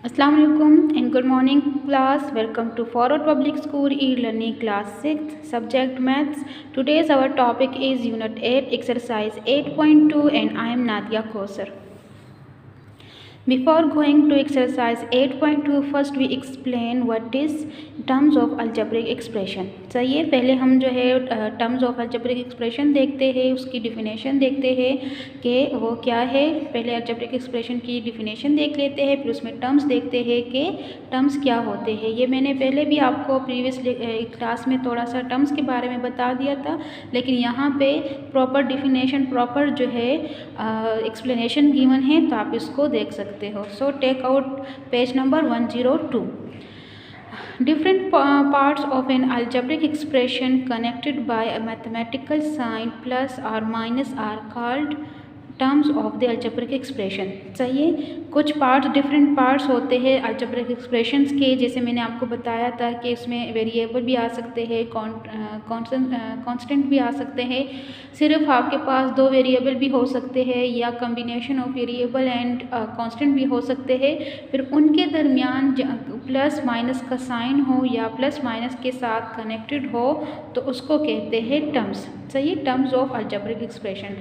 Assalamu alaikum and good morning class. Welcome to Forward Public School e-learning class 6 subject maths. Today's our topic is unit 8 exercise 8.2 and I am Nadia Kosar. Before going to exercise 8.2 first we explain what is terms of algebraic expression. चलिए पहले हम जो है terms of algebraic expression देखते हैं, उसकी definition देखते हैं कि वो क्या है। पहले algebraic expression की डिफिनेशन देख लेते हैं, फिर उसमें टर्म्स देखते हैं कि टर्म्स क्या होते हैं। ये मैंने पहले भी आपको प्रीवियस क्लास में थोड़ा सा टर्म्स के बारे में बता दिया था, लेकिन यहाँ पे प्रॉपर डिफिनेशन प्रॉपर जो है एक्सप्लेनेशन गिवन है, तो आप इसको देख सकते हो। So take out page number 102. Different parts of an algebraic expression connected by a mathematical sign plus or minus are called terms of the algebraic expression. चाहिए कुछ पार्ट्स डिफरेंट पार्ट्स होते हैं अल्जेब्रिक एक्सप्रेशंस के, जैसे मैंने आपको बताया था कि इसमें वेरिएबल भी आ सकते हैं, कांस्टेंट भी आ सकते हैं, सिर्फ आपके पास दो वेरिएबल भी हो सकते हैं या combination of variable and constant भी हो सकते हैं। फिर उनके दरमियान प्लस माइनस का साइन हो या प्लस माइनस के साथ कनेक्टेड हो तो उसको कहते हैं टर्म्स। चाहिए टर्म्स ऑफ अल्जेब्रिक एक्सप्रेशन।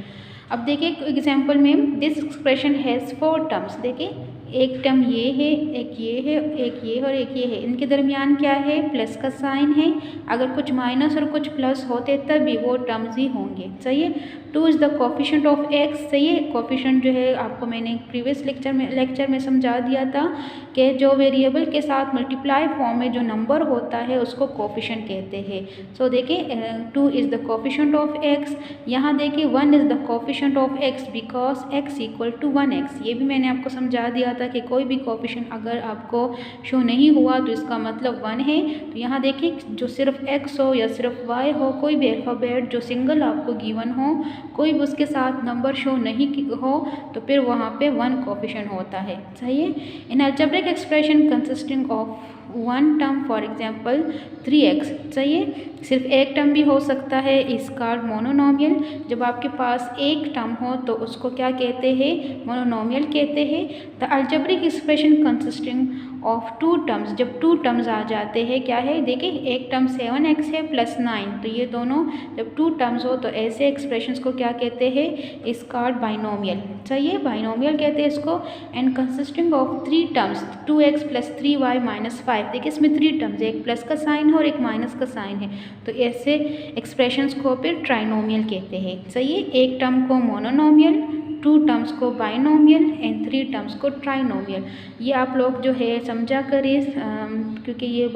अब देखिए एग्जांपल में दिस एक्सप्रेशन हैज़ 4 टर्म्स। देखिए एक टर्म ये है, एक ये है, एक ये और एक ये है। इनके दरमियान क्या है? प्लस का साइन है। अगर कुछ माइनस और कुछ प्लस होते तब भी वो टर्म्स ही होंगे। चाहिए 2 is the coefficient of x. चाहिए कोफिशिएंट जो है आपको मैंने प्रीवियस लेक्चर में समझा दिया था कि जो वेरिएबल के साथ मल्टीप्लाई फॉर्म में जो नंबर होता है उसको कोफिशिएंट कहते हैं। सो देखिए 2 is the coefficient of x. यहाँ देखिए 1 is the coefficient of x because x equal to 1x। ये भी मैंने आपको समझा दिया था कि कोई भी कोफिशिएंट अगर आपको शो नहीं हुआ तो इसका मतलब 1 है। तो यहाँ देखिए जो सिर्फ x हो या सिर्फ y हो, कोई भी अल्फ़ाबेट जो सिंगल आपको गिवन हो, कोई भी उसके साथ नंबर शो नहीं हो तो फिर वहाँ पे 1 कोफिशिएंट होता है। चाहिए in algebraic expression consisting of 1 term for example 3x। चाहिए सिर्फ एक टर्म भी हो सकता है, इस कॉल्ड मोनोनोमियल। जब आपके पास एक टर्म हो तो उसको क्या कहते हैं? मोनोनोमियल कहते हैं। The algebraic expression consisting of 2 terms. जब 2 टर्म्स आ जाते हैं क्या है? देखिए एक टर्म 7x है प्लस 9, तो ये दोनों जब 2 टर्म्स हो तो ऐसे एक्सप्रेशंस को क्या कहते हैं? इस कॉल्ड बाइनोमियल। चाहिए बाइनोमियल कहते हैं इसको। And consisting of 3 terms 2x plus 3y minus 5। देखिए इसमें 3 टर्म्स है, एक प्लस का साइन है और एक माइनस का साइन है, तो ऐसे एक्सप्रेशंस को फिर ट्राइनोमियल कहते हैं। चाहिए एक टर्म को मोनोनोमियल, 2 टर्म्स को बाइनोमियल एंड 3 टर्म्स को ट्राइनोमियल। ये आप लोग जो है समझा करिए क्योंकि ये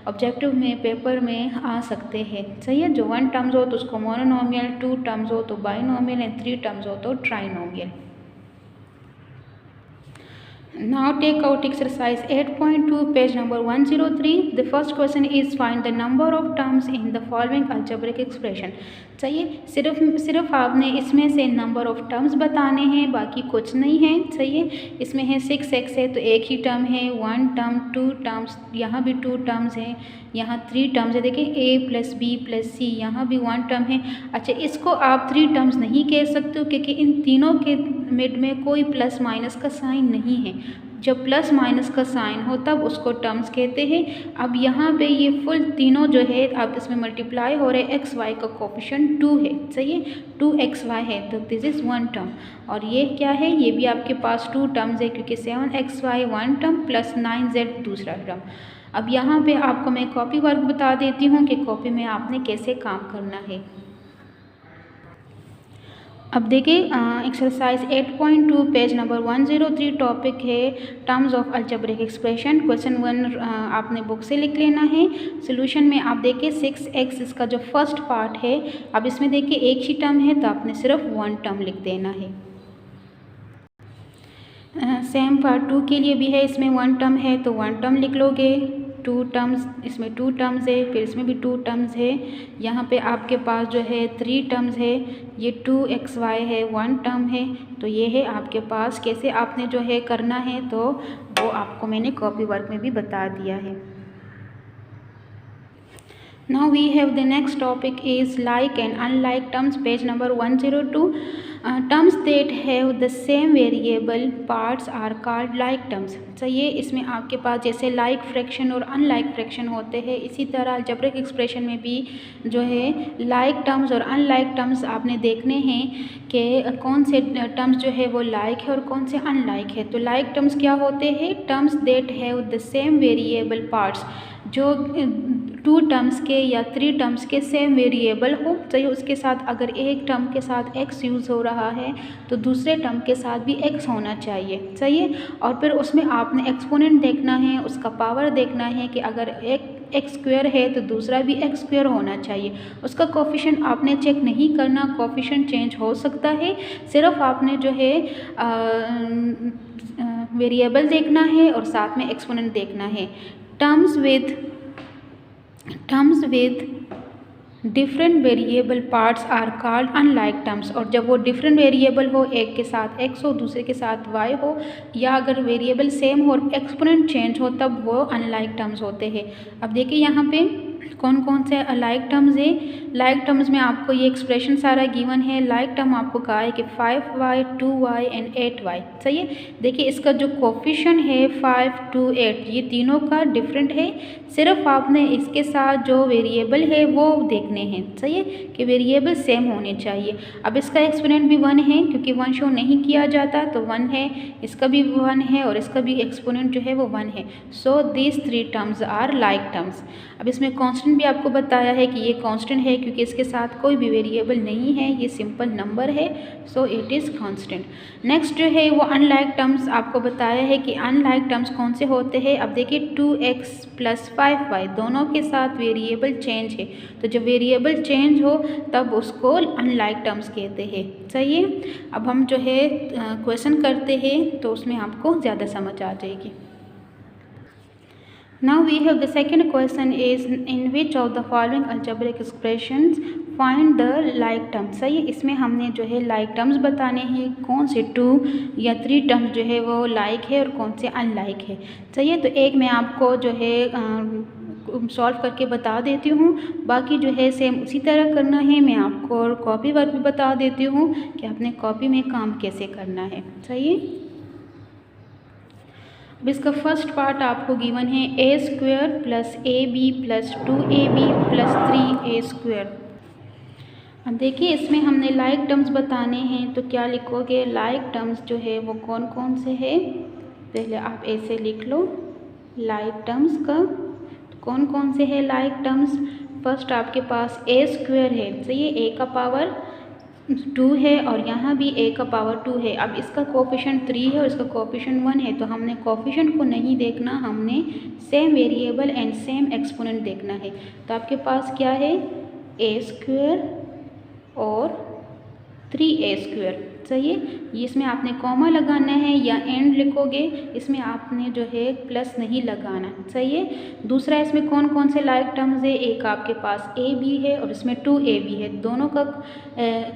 ऑब्जेक्टिव में पेपर में आ सकते हैं। सही है, जो 1 टर्म्स हो तो उसको मोनोनोमियल, 2 टर्म्स हो तो बाइनोमियल एंड 3 टर्म्स हो तो trinomial. Now take out exercise 8.2 page number 103. The first question is find the number of terms in the following algebraic expression. चाहिए सिर्फ आपने इसमें से नंबर ऑफ टर्म्स बताने हैं, बाकी कुछ नहीं है। चाहिए इसमें है 6x है तो एक ही टर्म है, 1 टर्म, 2 टर्म्स, यहाँ भी 2 टर्म्स हैं, यहाँ 3 टर्म्स है। देखिए a plus b plus c, यहाँ भी 1 टर्म है। अच्छा इसको आप 3 टर्म्स नहीं कह सकते हो क्योंकि इन तीनों के मिड में कोई प्लस माइनस का साइन नहीं है। जब प्लस माइनस का साइन हो तब उसको टर्म्स कहते हैं। अब यहाँ पे ये फुल तीनों जो है आप इसमें मल्टीप्लाई हो रहे, एक्स वाई का कोफिशिएंट 2 है। सही है 2xy है तो दिस इज़ 1 टर्म। और ये क्या है? ये भी आपके पास 2 टर्म्स है क्योंकि 7xy 1 टर्म प्लस 9z दूसरा टर्म। अब यहाँ पे आपको मैं कॉपी वर्क बता देती हूँ कि कॉपी में आपने कैसे काम करना है। अब देखिए एक्सरसाइज 8.2 पेज नंबर 103 टॉपिक है terms of algebraic expression. Question 1 आपने बुक से लिख लेना है। सोल्यूशन में आप देखिए 6x इसका जो फर्स्ट पार्ट है। अब इसमें देखिए एक ही टर्म है तो आपने सिर्फ 1 टर्म लिख देना है। सेम पार्ट 2 के लिए भी है, इसमें 1 टर्म है तो 1 टर्म लिख लोगे। 2 टर्म्स, इसमें 2 टर्म्स है, फिर इसमें भी 2 टर्म्स है। यहाँ पे आपके पास जो है 3 टर्म्स है, ये 2xy है 1 टर्म है। तो ये है आपके पास। कैसे आपने जो है करना है तो वो आपको मैंने कॉपी वर्क में भी बता दिया है। Now we have the next topic is like and unlike terms, page number 102. Terms that have the same variable parts are called like terms. चाहिए इसमें आपके पास जैसे like फ्रैक्शन और unlike फ्रैक्शन होते हैं, इसी तरह अलजेब्रिक एक्सप्रेशन में भी जो है like टर्म्स और unlike टर्म्स आपने देखने हैं कि कौन से टर्म्स जो है वो like है और कौन से unlike है। तो like टर्म्स क्या होते हैं? Terms that have the same variable parts, जो 2 टर्म्स के या 3 टर्म्स के सेम वेरिएबल हो, चाहिए उसके साथ अगर एक टर्म के साथ x यूज़ हो रहा है तो दूसरे टर्म के साथ भी x होना चाहिए, चाहिए। और फिर उसमें आपने एक्सपोनेंट देखना है, उसका पावर देखना है कि अगर एक एक्स स्क्वायर है तो दूसरा भी एक्स स्क्वायर होना चाहिए। उसका कोफिशिएंट आपने चेक नहीं करना, कोफिशिएंट चेंज हो सकता है, सिर्फ आपने जो है वेरिएबल देखना है और साथ में एक्सपोनेंट देखना है। Terms with different variable parts are called unlike terms. और जब वो डिफरेंट वेरिएबल हो, एक के साथ x हो दूसरे के साथ y हो, या अगर वेरिएबल सेम हो और एक्सपोनेंट चेंज हो, तब वो अनलाइक टर्म्स होते हैं। अब देखिए यहाँ पे कौन कौन से लाइक टर्म्स है। लाइक टर्म्स में आपको ये एक्सप्रेशन सारा गिवन है। लाइक टर्म आपको कहा है कि 5y 2y एंड 8y, सही है। देखिए इसका जो कोफिशिएंट है 5, 2, 8, ये तीनों का डिफरेंट है, सिर्फ आपने इसके साथ जो वेरिएबल है वो देखने हैं, सही है, कि वेरिएबल सेम होने चाहिए। अब इसका एक्सपोनेंट भी 1 है, क्योंकि 1 शो नहीं किया जाता तो 1 है, इसका भी 1 है और इसका भी एक्सपोनेंट जो है वो 1 है। So this 3 terms are like terms. अब इसमें कांस्टेंट भी आपको बताया है कि ये कांस्टेंट है क्योंकि इसके साथ कोई भी वेरिएबल नहीं है, ये सिंपल नंबर है, so it is constant. Next जो है वो अनलाइक टर्म्स आपको बताया है कि अनलाइक टर्म्स कौन से होते हैं। अब देखिए 2x + 5y दोनों के साथ वेरिएबल चेंज है, तो जब वेरिएबल चेंज हो तब उसको अनलाइक टर्म्स कहते हैं, सही है। अब हम जो है क्वेश्चन करते हैं तो उसमें आपको ज़्यादा समझ आ जाएगी। Now we have the second question is in which of the following algebraic expressions find the like terms। सही है, इसमें हमने जो है like terms बताने हैं, कौन से 2 या 3 टर्म्स जो है वो like है और कौन से unlike है, सही है। तो एक मैं आपको जो है सॉल्व करके बता देती हूँ, बाकी जो है सेम उसी तरह करना है। मैं आपको और कॉपी वर्क भी बता देती हूँ कि आपने कॉपी में काम कैसे करना है, सही है। अब इसका फर्स्ट पार्ट आपको गिवन है a² + ab + 2ab + 3a²। अब देखिए इसमें हमने लाइक टर्म्स बताने हैं, तो क्या लिखोगे? लाइक टर्म्स जो है वो कौन कौन से है, पहले आप ऐसे लिख लो लाइक टर्म्स का। तो कौन कौन से है लाइक टर्म्स? फर्स्ट आपके पास a² है, सही है, a का पावर 2 है और यहाँ भी a का पावर 2 है। अब इसका कोफिशिएंट 3 है और इसका कोफिशिएंट 1 है, तो हमने कोफिशिएंट को नहीं देखना, हमने same variable and same exponent देखना है। तो आपके पास क्या है? a² और 3a², सही है। ये इसमें आपने कॉमा लगाना है या एंड लिखोगे, इसमें आपने जो है प्लस नहीं लगाना, सही है। दूसरा इसमें कौन कौन से लाइक टर्म्स है? एक आपके पास ab है और इसमें 2ab है, दोनों का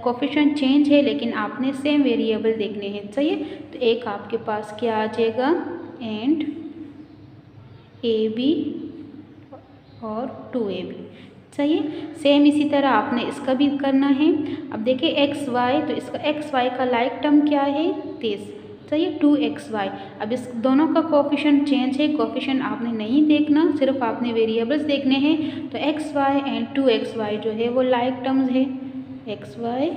कोफिशिएंट चेंज है लेकिन आपने सेम वेरिएबल देखने हैं, सही है। तो एक आपके पास क्या आ जाएगा? एंड ab और 2ab, सही है। सेम इसी तरह आपने इसका भी करना है। अब देखिए एक्स वाई, तो इसका एक्स वाई का लाइक टर्म क्या है? 30, सही है, 2xy। अब इस दोनों का कोफिशिएंट चेंज है, कोफिशिएंट आपने नहीं देखना, सिर्फ आपने वेरिएबल्स देखने हैं। तो xy एंड 2xy जो है वो लाइक टर्म्स है, xy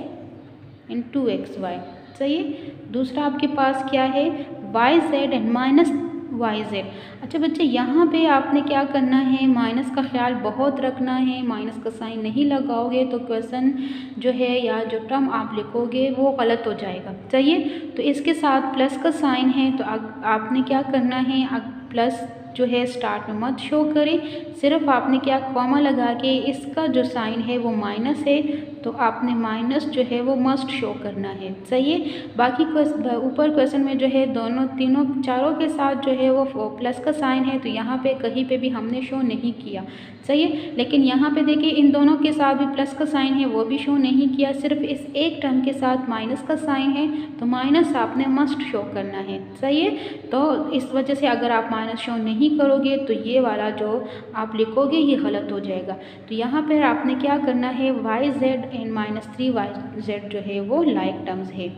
एंड 2xy, सही है। दूसरा आपके पास क्या है? yz and -yz। अच्छा बच्चे, यहाँ पे आपने क्या करना है? माइनस का ख्याल बहुत रखना है, माइनस का साइन नहीं लगाओगे तो क्वेश्चन जो है या जो टर्म आप लिखोगे वो गलत हो जाएगा, सही है। तो इसके साथ प्लस का साइन है, तो आपने क्या करना है? प्लस जो है स्टार्ट में मत शो करें, सिर्फ आपने क्या कॉमा लगा के इसका जो साइन है वो माइनस है, तो आपने माइनस जो है वो मस्ट शो करना है, सही है। बाकी ऊपर क्वेश्चन में जो है दोनों तीनों चारों के साथ जो है वो प्लस का साइन है, तो यहाँ पे कहीं पे भी हमने शो नहीं किया, सही है। लेकिन यहाँ पे देखिए इन दोनों के साथ भी प्लस का साइन है, वो भी शो नहीं किया, सिर्फ इस एक टर्म के साथ माइनस का साइन है, तो माइनस आपने मस्ट शो करना है, सही है। तो इस वजह से अगर आप माइनस शो नहीं नहीं करोगे तो ये वाला जो आप लिखोगे ये गलत हो जाएगा। तो यहाँ पर आपने क्या करना है, वाई जेड एंड -3yz जो है वो लाइक टर्म्स है।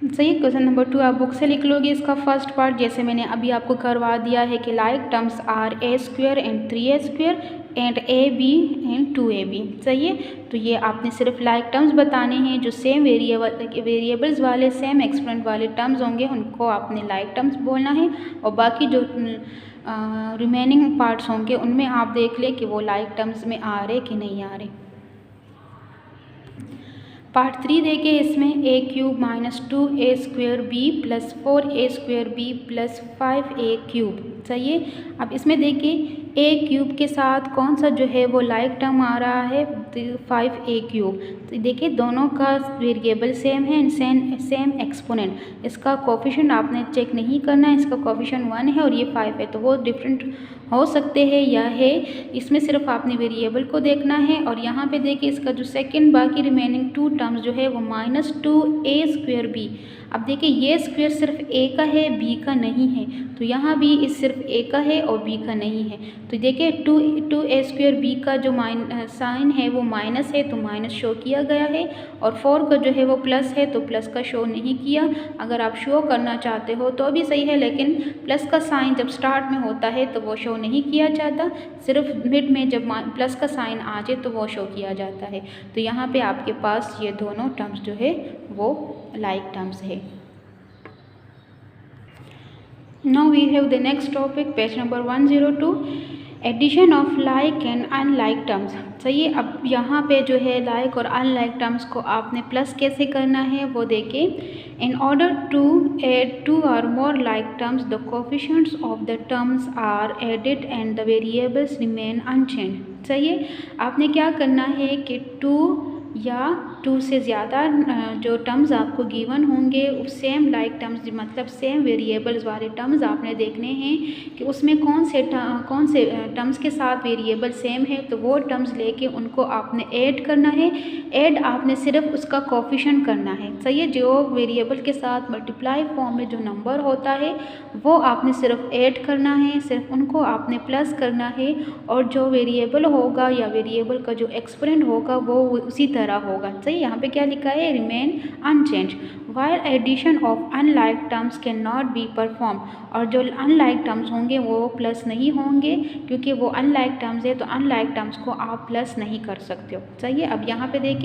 सही। क्वेश्चन नंबर 2 आप बुक से लिख लोगे इसका फर्स्ट पार्ट, जैसे मैंने अभी आपको करवा दिया है कि like terms are a² and 3a² and ab and 2ab। सही है। तो ये आपने सिर्फ लाइक टर्म्स बताने हैं, जो सेम वेरिएबल्स वाले सेम एक्सपोनेंट वाले टर्म्स होंगे उनको आपने लाइक टर्म्स बोलना है, और बाकी जो रिमेनिंग पार्ट्स होंगे उनमें आप देख लें कि वो लाइक टर्म्स में आ रहे कि नहीं आ रहे। पार्ट 3 देखिए, इसमें a³ - 2a² b + 4a² b + 5a³। सही है। अब इसमें देखिए a³ के साथ कौन सा जो है वो लाइक टर्म आ रहा है, 5a³। तो देखिए दोनों का वेरिएबल सेम है एंड सेम एक्सपोनेंट। इसका कोफिशिएंट आपने चेक नहीं करना है, इसका कोफिशिएंट 1 है और ये 5 है, तो वो डिफरेंट हो सकते हैं या है, इसमें सिर्फ आपने वेरिएबल को देखना है। और यहाँ पे देखिए इसका जो सेकंड बाकी रिमेनिंग 2 टर्म्स जो है वो -2a² b। अब देखिए ये स्क्वायर सिर्फ a का है, b का नहीं है, तो यहाँ भी इस सिर्फ a का है और b का नहीं है। तो देखिए 2a² b का जो साइन है वो माइनस है, तो माइनस शो किया गया है, और 4 का जो है वो प्लस है, तो प्लस का शो नहीं किया। अगर आप शो करना चाहते हो तो भी सही है, लेकिन प्लस का साइन जब स्टार्ट में होता है तो वो शो नहीं किया जाता, सिर्फ मिड में जब प्लस का साइन आ जाए तो वो शो किया जाता है। तो यहाँ पे आपके पास ये दोनों टर्म्स जो है वो लाइक टर्म्स है। Now we have the next topic, page number 102, addition of like and unlike terms. सही है। अब यहाँ पे जो है लाइक और अनलाइक टर्म्स को आपने प्लस कैसे करना है वो देखिए। In order to add 2 or more like terms, the coefficients of the terms are added and the variables remain unchanged। सही है। आपने क्या करना है कि 2 या 2 से ज़्यादा जो टर्म्स आपको गिवन होंगे सेम लाइक टर्म्स, मतलब सेम वेरिएबल्स वाले टर्म्स आपने देखने हैं कि उसमें कौन से टर्म्स के साथ वेरिएबल सेम है, तो वो टर्म्स लेके उनको आपने ऐड करना है। ऐड आपने सिर्फ उसका कोफिशिएंट करना है। सही है। जो वेरिएबल के साथ मल्टीप्लाई फॉर्म में जो नंबर होता है वो आपने सिर्फ ऐड करना है, सिर्फ उनको आपने प्लस करना है, और जो वेरिएबल होगा या वेरिएबल का जो एक्सपोनेंट होगा वो उसी तरह होगा। सही। यहाँ पे क्या लिखा है, remain unchange while addition of unlike terms can not be perform. और जो अनलाइक टर्म्स होंगे वो प्लस नहीं होंगे, क्योंकि वो अनलाइक टर्म्स है, तो अनलाइक टर्म्स को आप प्लस नहीं कर सकते हो। सही है। अब यहाँ पे देखिए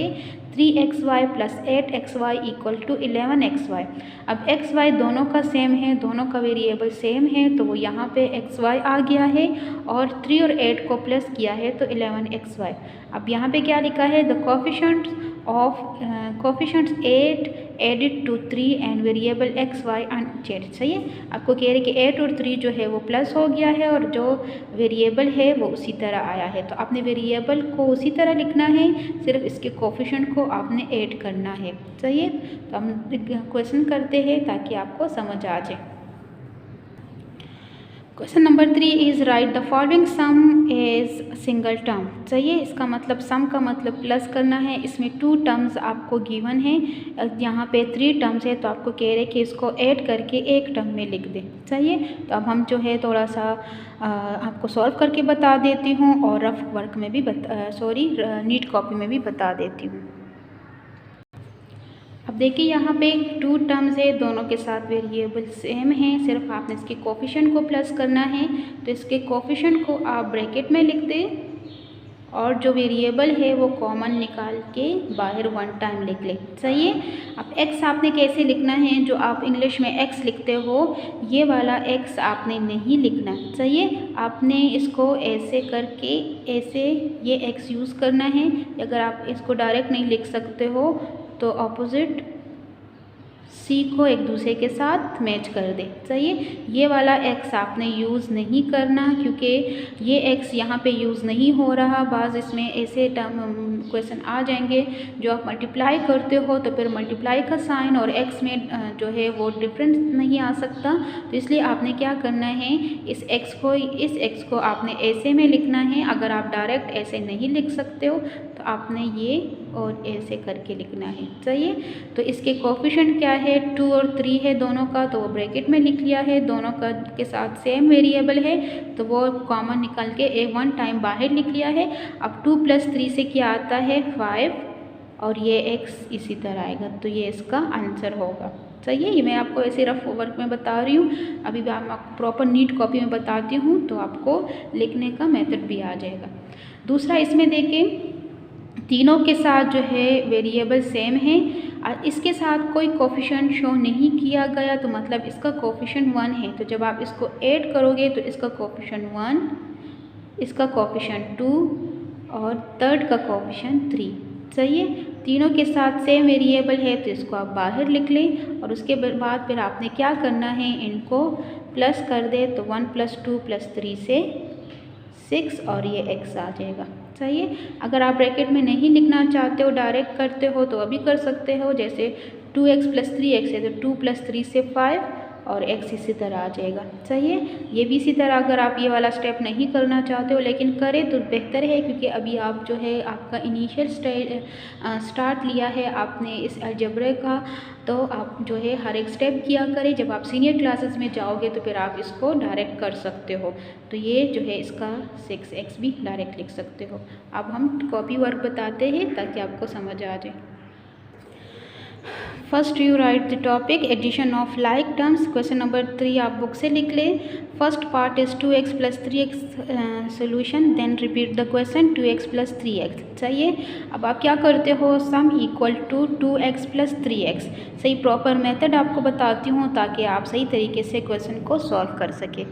3xy + 8xy = 11xy। अब xy दोनों का सेम है, दोनों का वेरिएबल सेम है, तो वो यहाँ पे xy आ गया है, और 3 और 8 को प्लस किया है तो 11xy। अब यहाँ पे क्या लिखा है, the coefficients 8 added to 3 and variable xy unchanged. सही है। आपको कह रहे कि 8 और 3 जो है वो प्लस हो गया है और जो वेरिएबल है वो उसी तरह आया है, तो आपने वेरिएबल को उसी तरह लिखना है, सिर्फ इसके कोफिशिएंट को आपने ऐड करना है। सही है। तो हम क्वेश्चन करते हैं ताकि आपको समझ आ जाए। Question number 3 is write the following sum as single term. सही है। इसका मतलब सम का मतलब प्लस करना है। इसमें 2 टर्म्स आपको गिवन है, यहाँ पे 3 टर्म्स है, तो आपको कह रहे कि इसको ऐड करके एक टर्म में लिख दें। सही है। तो अब हम जो है थोड़ा सा आपको सॉल्व करके बता देती हूँ, और रफ वर्क में भी नीट कॉपी में भी बता देती हूँ। अब देखिए यहाँ पे 2 टर्म्स है, दोनों के साथ वेरिएबल सेम है, सिर्फ आपने इसके कोफिशिएंट को प्लस करना है। तो इसके कोफिशिएंट को आप ब्रैकेट में लिख दें, और जो वेरिएबल है वो कॉमन निकाल के बाहर 1 टाइम लिख लें। सही है। अब x आपने कैसे लिखना है, जो आप इंग्लिश में x लिखते हो ये वाला x आपने नहीं लिखना। सही है। आपने इसको ऐसे करके ऐसे ये x यूज़ करना है। अगर आप इसको डायरेक्ट नहीं लिख सकते हो तो ऑपोजिट C को एक दूसरे के साथ मैच कर दे। सही है। ये वाला x आपने यूज़ नहीं करना, क्योंकि ये x यहाँ पे यूज़ नहीं हो रहा। बाज़ इसमें ऐसे क्वेश्चन आ जाएंगे जो आप मल्टीप्लाई करते हो तो फिर मल्टीप्लाई का साइन और x में जो है वो डिफरेंस नहीं आ सकता, तो इसलिए आपने क्या करना है, इस x को आपने ऐसे में लिखना है। अगर आप डायरेक्ट ऐसे नहीं लिख सकते हो तो आपने ये और ऐसे करके लिखना है। सही है। तो इसके कोफिशिएंट क्या है, 2 और 3 है दोनों का, तो वो ब्रैकेट में लिख लिया है। दोनों का के साथ सेम वेरिएबल है तो वो कॉमन निकल के 1 टाइम बाहर लिख लिया है। अब 2 + 3 से क्या आता है 5 और ये x इसी तरह आएगा, तो ये इसका आंसर होगा। सही है। ये मैं आपको ऐसे रफ वर्क में बता रही हूँ, अभी भी आपको प्रॉपर नीट कॉपी में बताती हूँ तो आपको लिखने का मेथड भी आ जाएगा। दूसरा इसमें देखें, तीनों के साथ जो है वेरिएबल सेम है और इसके साथ कोई कोफिशिएंट शो नहीं किया गया, तो मतलब इसका कोफिशिएंट 1 है। तो जब आप इसको ऐड करोगे तो इसका कोफिशिएंट 1, इसका कोफिशिएंट 2 और थर्ड का कोफिशिएंट 3। सही है। तीनों के साथ सेम वेरिएबल है तो इसको आप बाहर लिख लें और उसके बाद फिर आपने क्या करना है, इनको प्लस कर दे तो 1 + 2 + 3 से 6 और ये x आ जाएगा। सही है। अगर आप ब्रैकेट में नहीं लिखना चाहते हो, डायरेक्ट करते हो तो अभी कर सकते हो। जैसे 2x + 3x है तो 2 + 3 से 5 और x इसी तरह आ जाएगा। सही है। ये भी इसी तरह अगर आप ये वाला स्टेप नहीं करना चाहते हो लेकिन करें तो बेहतर है, क्योंकि अभी आप जो है आपका इनिशियल स्टार्ट लिया है आपने इस अलजेब्रा का, तो आप जो है हर एक स्टेप किया करें। जब आप सीनियर क्लासेस में जाओगे तो फिर आप इसको डायरेक्ट कर सकते हो। तो ये जो है इसका 6x भी डायरेक्ट लिख सकते हो। अब हम कॉपी वर्क बताते हैं ताकि आपको समझ आ जाए। First you write the topic addition of like terms. Question number 3 आप बुक से लिख लें। First part is 2x + 3x solution, then repeat the question 2x + 3x। सही है। अब आप क्या करते हो, sum equal to 2x + 3x। सही प्रॉपर मेथड आपको बताती हूँ ताकि आप सही तरीके से क्वेश्चन को सॉल्व कर सके।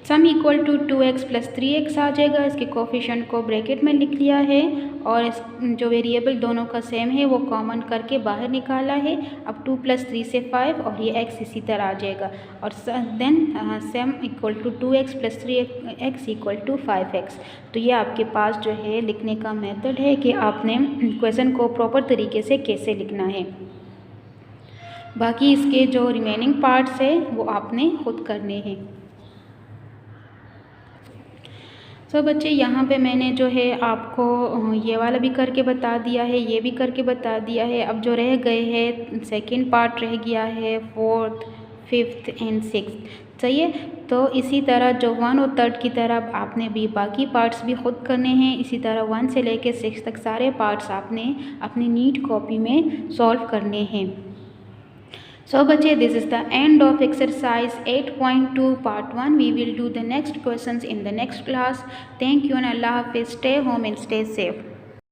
Sum equal to 2x + 3x आ जाएगा। इसके कोफिशिएंट को ब्रैकेट में लिख लिया है और इस जो वेरिएबल दोनों का सेम है वो कॉमन करके बाहर निकाला है। अब 2 + 3 से 5 और ये x इसी तरह आ जाएगा और then sum equal to 2x + 3x = 5x। तो ये आपके पास जो है लिखने का मेथड है कि आपने क्वेश्चन को प्रॉपर तरीके से कैसे लिखना है। बाकी इसके जो रिमेनिंग पार्ट्स है वो आपने खुद करने हैं। तो बच्चे यहाँ पे मैंने जो है आपको ये वाला भी करके बता दिया है, ये भी करके बता दिया है। अब जो रह गए हैं सेकंड पार्ट रह गया है, 4th, 5th एंड 6th। सही है। तो इसी तरह जो 1 और 3rd की तरह आपने भी बाकी पार्ट्स भी खुद करने हैं। इसी तरह 1 से लेकर 6 तक सारे पार्ट्स आपने अपनी नीट कॉपी में सॉल्व करने हैं। So bache, this is the end of exercise 8.2 part 1. We will do the next questions in the next class. Thank you and Allah Hafiz. Stay home and stay safe.